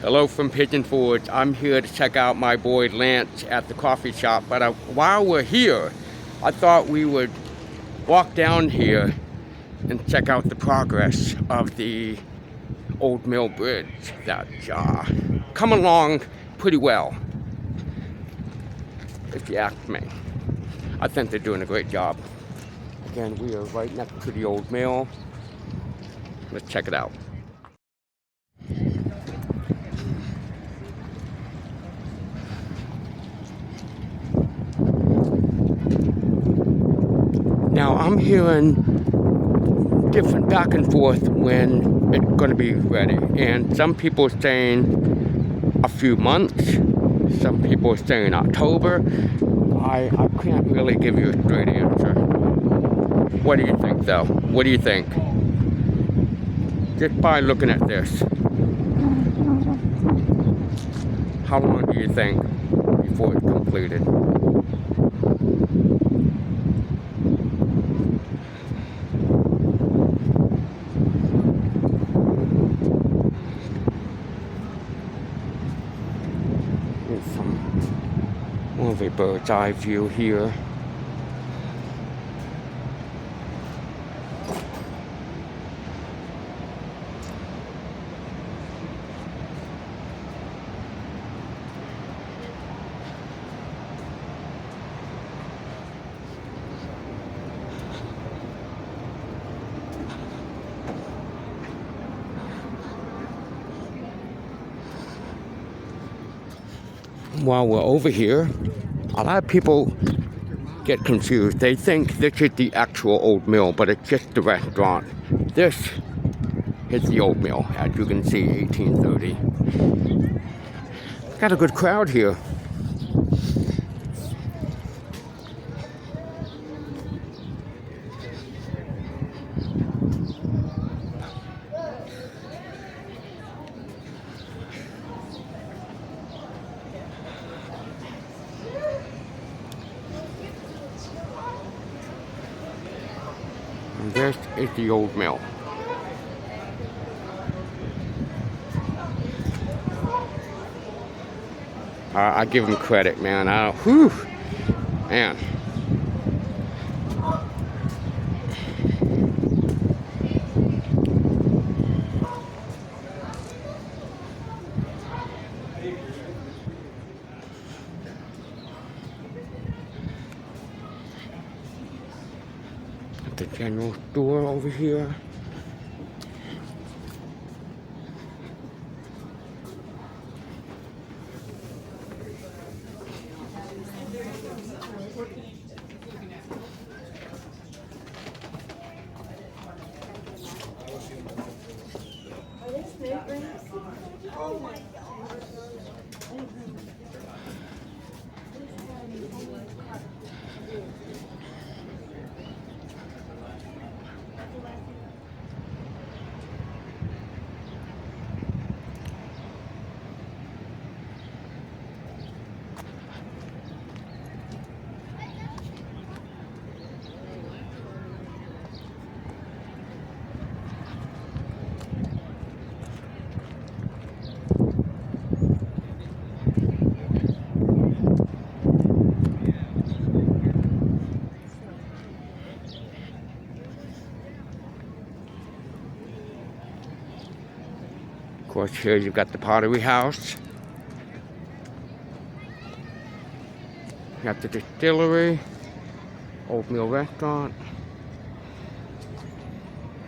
Hello from Pigeon. I'm here to check out my boy Lance at the coffee shop, but while we're here, I thought we would walk down here and check out the progress of the Old Mill Bridge that's come along pretty well, if you ask me. I think they're doing a great job. Again, we are right next to the old mill. Let's check it out. Now I'm hearing different back and forth when it's going to be ready, and some people are saying a few months, some people are saying October. I can't really give you a straight answer. What do you think though? What do you think? Just by looking at this, how long do you think before it's completed? More of a bird's eye view here. While we're over here, a lot of people get confused. They think this is the actual old mill, but it's just the restaurant. This is the old mill, as you can see, 1830. Got a good crowd here. And this is the old mill. I give them credit, man. Man. The general store over here. Oh my God. Of course, here you've got the Pottery house. You got the distillery, old mill restaurant,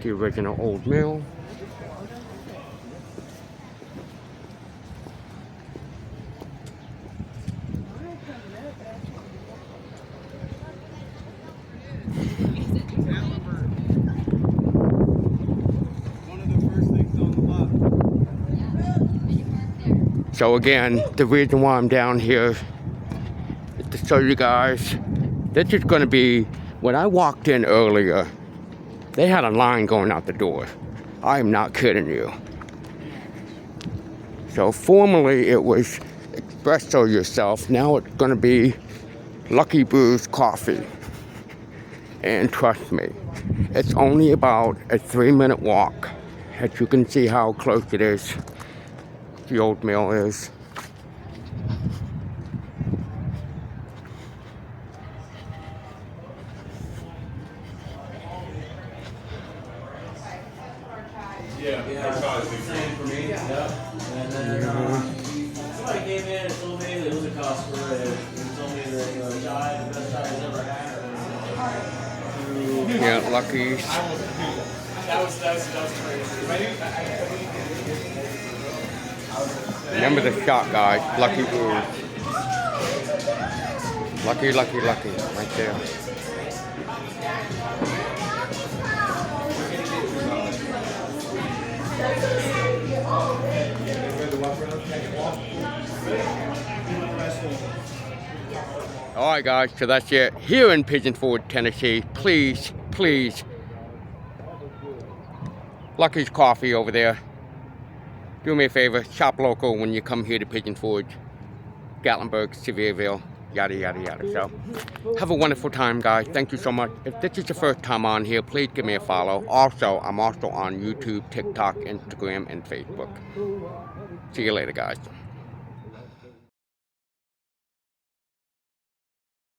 the original old mill. So again, the reason why I'm down here is to show you guys, this is going to be, when I walked in earlier, they had a line going out the door. I am not kidding you. So formerly it was espresso yourself, now it's going to be Lucky Brews coffee. And trust me, it's only about a 3-minute walk, as you can see how close it is the old mill is. Same for me. Yep. And then somebody came in and told me that it was a customer and told me that the chai, the best chai he's ever had. Yeah, Lucky's. That was crazy. Remember the shot, guys. Lucky Brews. Lucky, right there. Alright guys, so that's it. Here in Pigeon Forge, Tennessee, please, Lucky's Coffee over there. Do me a favor, shop local when you come here to Pigeon Forge, Gatlinburg, Sevierville, yada yada yada. So, have a wonderful time guys. Thank you so much. If this is your first time on here, please give me a follow. Also, I'm also on YouTube, TikTok, Instagram, and Facebook. See you later guys.